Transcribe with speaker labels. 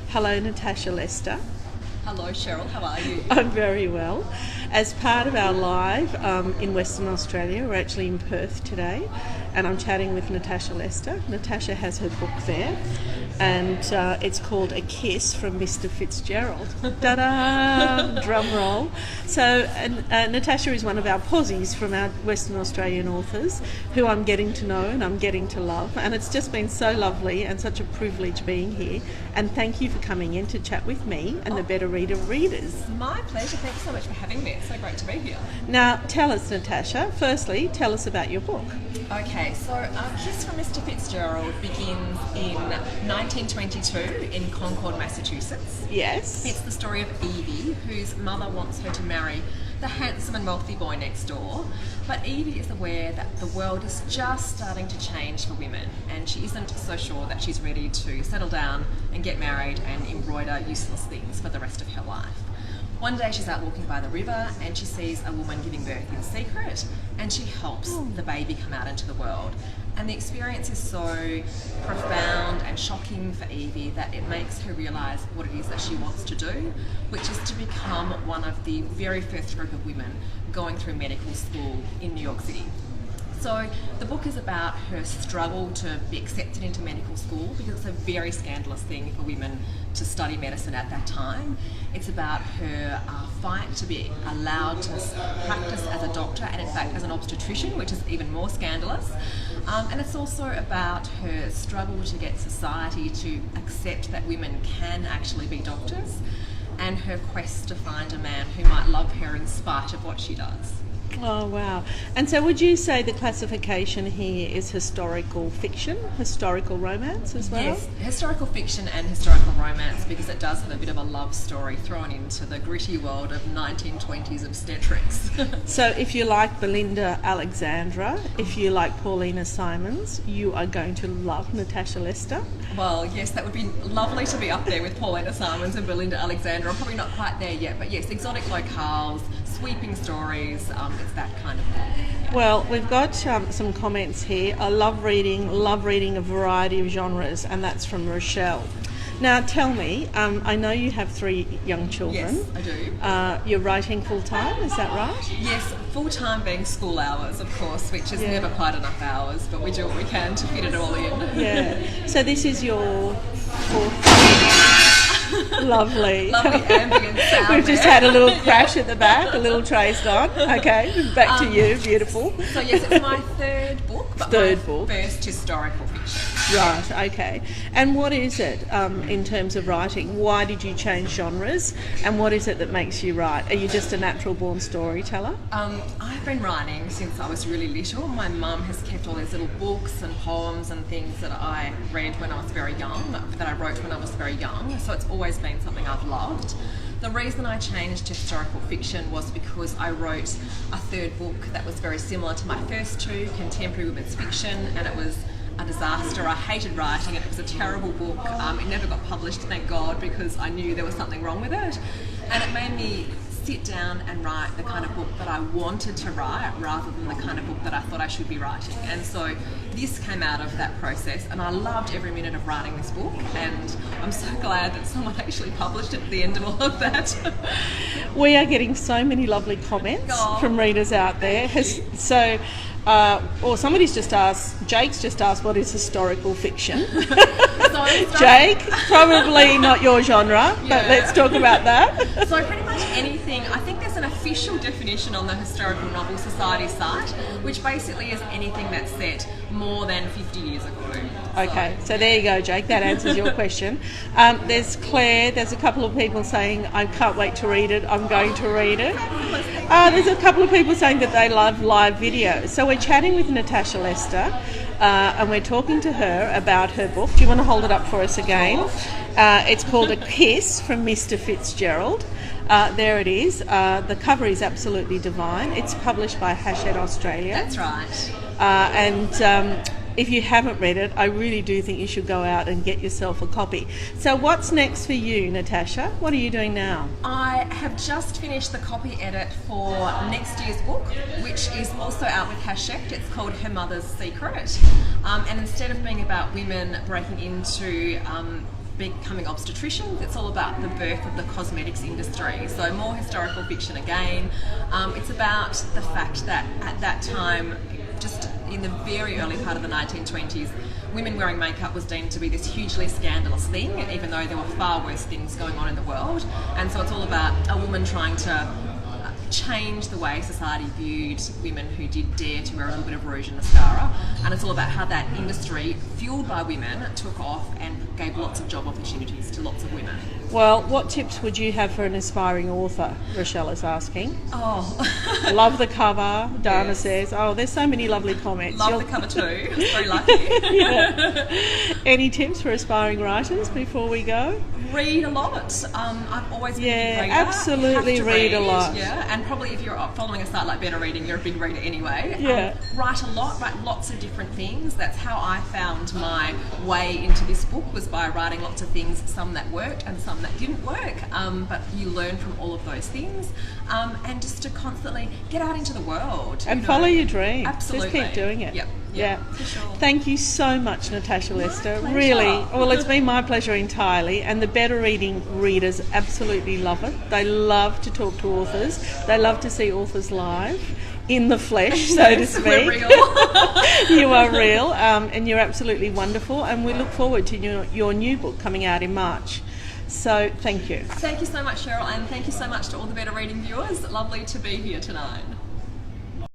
Speaker 1: Hello, Natasha Lester.
Speaker 2: Hello, Cheryl. How are you?
Speaker 1: I'm very well. As part of our live in Western Australia, we're actually in Perth today, and I'm chatting with Natasha Lester. Natasha has her book there, and it's called A Kiss from Mr Fitzgerald. Ta-da! Drum roll. So Natasha is one of our posies from our Western Australian authors who I'm getting to know and I'm getting to love, and it's just been so lovely and such a privilege being here, and thank you for coming in to chat with me and the Better Reader readers.
Speaker 2: My pleasure. Thank you so much for having me. It's so great to be here.
Speaker 1: Now tell us, Natasha, firstly tell us about your book.
Speaker 2: Okay, so Kiss from Mr Fitzgerald begins in 1922 in Concord, Massachusetts.
Speaker 1: Yes.
Speaker 2: It's the story of Evie, whose mother wants her to marry the handsome and wealthy boy next door, but Evie is aware that the world is just starting to change for women, and she isn't so sure that she's ready to settle down and get married and embroider useless things for the rest of her life. One day she's out walking by the river and she sees a woman giving birth in secret, and she helps the baby come out into the world. And the experience is so profound and shocking for Evie that it makes her realise what it is that she wants to do, which is to become one of the very first group of women going through medical school in New York City. So the book is about her struggle to be accepted into medical school, because it's a very scandalous thing for women to study medicine at that time. It's about her fight to be allowed to practice as a doctor, and in fact as an obstetrician, which is even more scandalous. And it's also about her struggle to get society to accept that women can actually be doctors, and her quest to find a man who might love her in spite of what she does.
Speaker 1: Oh, wow. And so would you say the classification here is historical fiction, historical romance as well?
Speaker 2: Yes, historical fiction and historical romance, because it does have a bit of a love story thrown into the gritty world of 1920s obstetrics.
Speaker 1: So if you like Belinda Alexandra, if you like Paulina Simons, you are going to love Natasha Lester.
Speaker 2: Well, yes, that would be lovely to be up there with Paulina Simons and Belinda Alexandra. I'm probably not quite there yet, but yes, exotic locales, sweeping stories, it's that kind of book. Yeah.
Speaker 1: Well, we've got some comments here. I love reading a variety of genres, and that's from Rochelle. Now tell me, I know you have 3 young children.
Speaker 2: Yes, I do.
Speaker 1: You're writing full-time, is that right?
Speaker 2: Yes, full-time being school hours, of course, which is never quite enough hours, but we do what we can to fit it all in.
Speaker 1: Yeah. So this is your 4th. Lovely.
Speaker 2: Lovely ambient sound.
Speaker 1: We've just had a little crash at the back, a little trace on. Okay, back to you. Beautiful.
Speaker 2: So yes, it's my 3rd book, but
Speaker 1: Third
Speaker 2: my
Speaker 1: book.
Speaker 2: first historical fiction.
Speaker 1: Right, okay. And what is it in terms of writing? Why did you change genres? And what is it that makes you write? Are you just a natural born storyteller?
Speaker 2: I've been writing since I was really little. My mum has kept all these little books and poems and things that I read when I was very young, that I wrote when I was very young. So it's always been something I've loved. The reason I changed to historical fiction was because I wrote a 3rd book that was very similar to my first 2, contemporary women's fiction, and it was a disaster. I hated writing it. It was a terrible book. It never got published, thank God, because I knew there was something wrong with it. And it made me sit down and write the kind of book that I wanted to write rather than the kind of book that I thought I should be writing. And so this came out of that process, and I loved every minute of writing this book, and I'm so glad that someone actually published it at the end of all of that.
Speaker 1: We are getting so many lovely comments from readers out there. Or somebody's just asked, Jake's just asked, what is historical fiction? Jake, probably not your genre, but let's talk about that.
Speaker 2: So pretty much anything. I think there's an official definition on the Historical Novel Society site, which basically is anything that's set more than 50 years ago.
Speaker 1: Okay, so there you go, Jake. That answers your question. There's Claire. There's a couple of people saying, I can't wait to read it. I'm going to read it. There's a couple of people saying that they love live videos. So we're chatting with Natasha Lester, and we're talking to her about her book. Do you want to hold it up for us again? It's called A Kiss from Mr Fitzgerald. There it is. The cover is absolutely divine. It's published by Hachette Australia.
Speaker 2: That's right.
Speaker 1: And if you haven't read it, I really do think you should go out and get yourself a copy. So what's next for you, Natasha? What are you doing now?
Speaker 2: I have just finished the copy edit for next year's book, which is also out with Hachette. It's called Her Mother's Secret. And instead of being about women breaking into becoming obstetricians. It's all about the birth of the cosmetics industry. So more historical fiction again. It's about the fact that at that time, just in the very early part of the 1920s, women wearing makeup was deemed to be this hugely scandalous thing, even though there were far worse things going on in the world. And so it's all about a woman trying to change the way society viewed women who did dare to wear a little bit of rouge and mascara. And it's all about how that industry, fueled by women, took off and gave lots of job opportunities to lots of women.
Speaker 1: Well, what tips would you have for an aspiring author? Rochelle is asking.
Speaker 2: Oh.
Speaker 1: Love the cover, Dana
Speaker 2: Yes.
Speaker 1: says. Oh, there's so many lovely comments.
Speaker 2: Love the cover too. Very lucky.
Speaker 1: Yeah. Any tips for aspiring writers before we go?
Speaker 2: Read a lot. I've always been a big reader.
Speaker 1: Absolutely
Speaker 2: You have to
Speaker 1: read a lot.
Speaker 2: Yeah, and probably if you're following a site like Better Reading, you're a big reader anyway.
Speaker 1: Yeah.
Speaker 2: Write a lot, write lots of different things. That's how I found my way into this book, was by writing lots of things, some that worked and some that didn't work. But you learn from all of those things. And just to constantly get out into the world.
Speaker 1: And follow your dream.
Speaker 2: Absolutely.
Speaker 1: Just keep doing it.
Speaker 2: Yep.
Speaker 1: Yeah.
Speaker 2: For sure.
Speaker 1: Thank you so much, Natasha Lester.
Speaker 2: pleasure.
Speaker 1: Really, well, it's been my pleasure entirely. And the Better Reading readers absolutely love it. They love to talk to authors. They love to see authors live, in the flesh, so to speak.
Speaker 2: We're real.
Speaker 1: You are real, and you're absolutely wonderful. And we look forward to your new book coming out in March. So thank you.
Speaker 2: Thank you so much, Cheryl, and thank you so much to all the Better Reading viewers. Lovely to be here tonight.